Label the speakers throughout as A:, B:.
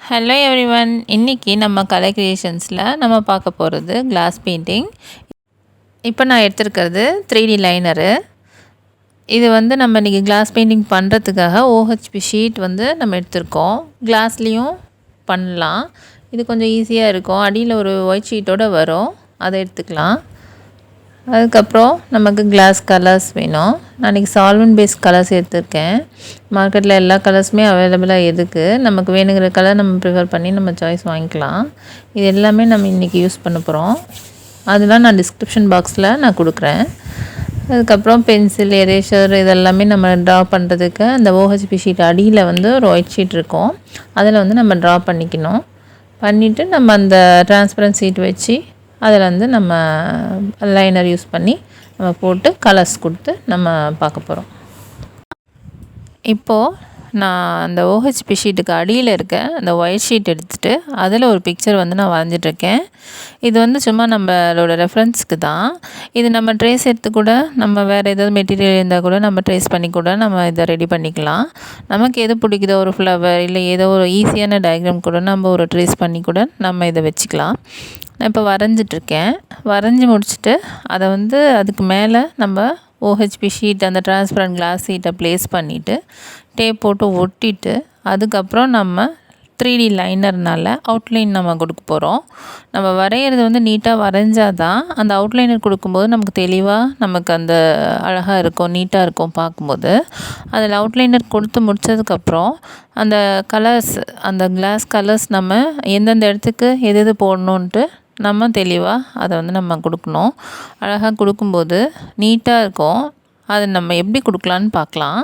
A: Hello everyone, இன்றைக்கி நம்ம கலை க்ரியேஷன்ஸில் நம்ம பார்க்க போகிறது கிளாஸ் பெயிண்டிங். இப்போ நான் எடுத்துருக்கிறது 3D லைனரு. இது நம்ம இன்றைக்கி கிளாஸ் பெயிண்டிங் பண்ணுறதுக்காக OHP ஷீட் நம்ம எடுத்திருக்கோம். கிளாஸ்லேயும் பண்ணலாம். இது கொஞ்சம் ஈஸியாக இருக்கும். அடியில் ஒரு ஒயிட் ஷீட்டோடு வரும், அதை எடுத்துக்கலாம். அதுக்கப்புறம் நமக்கு கிளாஸ் கலர்ஸ் வேணும். நான் இன்றைக்கி சால்வெண்ட் பேஸ்ட் கலர்ஸ் எடுத்திருக்கேன். மார்க்கெட்டில் எல்லா கலர்ஸுமே அவைலபிளாக இருக்குது. நமக்கு வேணுங்கிற கலர் நம்ம ப்ரிஃபர் பண்ணி நம்ம சாய்ஸ் வாங்கிக்கலாம். இது எல்லாமே நம்ம இன்றைக்கி யூஸ் பண்ண போகிறோம். அதெல்லாம் நான் டிஸ்கிரிப்ஷன் பாக்ஸில் நான் கொடுக்குறேன். அதுக்கப்புறம் பென்சில், எரேசர் இதெல்லாமே நம்ம ட்ரா பண்ணுறதுக்கு அந்த OHP ஷீட் அடியில் ஒரு ஒயிட் ஷீட் இருக்கும். அதில் நம்ம ட்ரா பண்ணிக்கணும். பண்ணிவிட்டு நம்ம அந்த டிரான்ஸ்பரன்ட் ஷீட் வச்சு அதில் நம்ம லைனர் யூஸ் பண்ணி நம்ம போட்டு கலர்ஸ் கொடுத்து நம்ம பார்க்க போகிறோம். இப்போது நான் அந்த OHP ஷீட்டுக்கு அடியில் இருக்க அந்த ஒயிட் ஷீட் எடுத்துகிட்டு அதில் ஒரு பிக்சர் நான் வரைஞ்சிட்ருக்கேன். இது சும்மா நம்மளோட ரெஃபரன்ஸ்க்கு தான். இது நம்ம ட்ரேஸ் எடுத்து கூட நம்ம வேறு ஏதாவது மெட்டீரியல் இருந்தால் கூட நம்ம ட்ரேஸ் பண்ணி கூட நம்ம இதை ரெடி பண்ணிக்கலாம். நமக்கு எது பிடிக்குதோ, ஒரு ஃப்ளவர் இல்லை ஏதோ ஒரு ஈஸியான டயக்ராம் கூட நம்ம ஒரு ட்ரேஸ் பண்ணி கூட நம்ம இதை வச்சுக்கலாம். நான் இப்போ வரைஞ்சிட்ருக்கேன். வரைஞ்சி முடிச்சுட்டு அதை அதுக்கு மேலே நம்ம OHP ஷீட், அந்த டிரான்ஸ்பரண்ட் கிளாஸ் ஷீட்டை ப்ளேஸ் பண்ணிவிட்டு டேப் போட்டு ஒட்டிட்டு அதுக்கப்புறம் நம்ம 3D லைனர்னால் அவுட்லைன் நம்ம கொடுக்க போகிறோம். நம்ம வரைகிறது நீட்டாக வரைஞ்சால் தான் அந்த அவுட்லைனர் கொடுக்கும்போது நமக்கு தெளிவாக நமக்கு அந்த அழகாக இருக்கும், நீட்டாக இருக்கும் பார்க்கும்போது. அதில் அவுட்லைனர் கொடுத்து முடித்ததுக்கப்புறம் அந்த கலர்ஸ், அந்த கிளாஸ் கலர்ஸ் நம்ம எந்தெந்த இடத்துக்கு எது எது போடணுன்ட்டு நம்ம தெளிவாக அதை நம்ம கொடுக்கணும். அழகாக கொடுக்கும்போது நீட்டாக இருக்கும். அதை நம்ம எப்படி கொடுக்கலான்னு பார்க்கலாம்.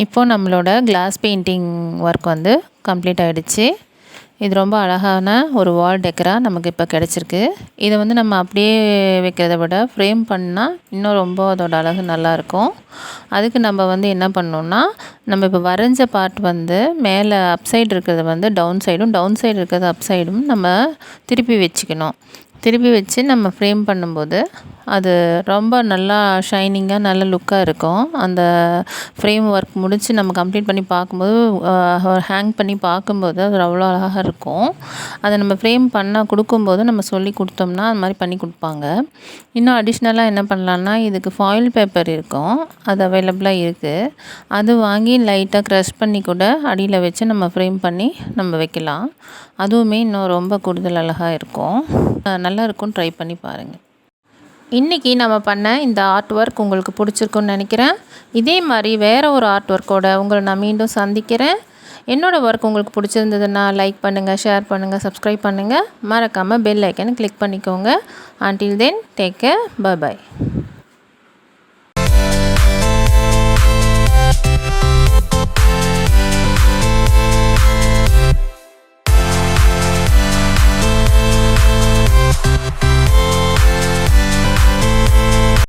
A: இப்போது நம்மளோட கிளாஸ் பெயிண்டிங் ஒர்க் வந்து கம்ப்ளீட் ஆகிடுச்சு. இது ரொம்ப அழகான ஒரு வால் டெக்கராக நமக்கு இப்போ கிடச்சிருக்கு. இதை வந்து நம்ம அப்படியே வைக்கிறத விட ஃப்ரேம் பண்ணால் இன்னும் ரொம்ப அதோட அழகு நல்லாயிருக்கும். அதுக்கு நம்ம வந்து என்ன பண்ணணுன்னா, நம்ம இப்போ வரைஞ்ச பார்ட் வந்து மேலே அப் சைடு இருக்கிறத வந்து டவுன் சைடும், டவுன் சைடு இருக்கிறது அப் சைடும் நம்ம திருப்பி வச்சுக்கணும். திருப்பி வச்சு நம்ம ஃப்ரேம் பண்ணும்போது அது ரொம்ப நல்லா ஷைனிங்காக நல்ல லுக்காக இருக்கும். அந்த ஃப்ரேம் ஒர்க் முடித்து நம்ம கம்ப்ளீட் பண்ணி பார்க்கும்போது ஹேங் பண்ணி பார்க்கும்போது அது அவ்வளோ அழகாக இருக்கும். அதை நம்ம ஃப்ரேம் கொடுக்கும்போது நம்ம சொல்லி கொடுத்தோம்னா அது மாதிரி பண்ணி கொடுப்பாங்க. இன்னும் அடிஷ்னலாக என்ன பண்ணலான்னா, இதுக்கு ஃபாயில் பேப்பர் இருக்கும், அது அவைலபிளாக இருக்குது. அது வாங்கி லைட்டாக க்ரஷ் பண்ணி கூட அடியில் வச்சு நம்ம ஃப்ரேம் பண்ணி நம்ம வைக்கலாம். அதுவுமே இன்னும் ரொம்ப கூடுதல் அழகாக இருக்கும். நல்லாயிருக்கும், ட்ரை பண்ணி பாருங்கள். இன்றைக்கி நம்ம பண்ண இந்த ஆர்ட் ஒர்க் உங்களுக்கு பிடிச்சிருக்குன்னு நினைக்கிறேன். இதே மாதிரி வேறு ஒரு ஆர்ட் ஒர்க்கோட உங்களை நான் மீண்டும் சந்திக்கிறேன். என்னோடய ஒர்க் உங்களுக்கு பிடிச்சிருந்ததுன்னா லைக் பண்ணுங்கள், ஷேர் பண்ணுங்கள், சப்ஸ்கிரைப் பண்ணுங்கள். மறக்காமல் பெல் ஐக்கனை கிளிக் பண்ணிக்கோங்க. Until then, take care. Bye bye.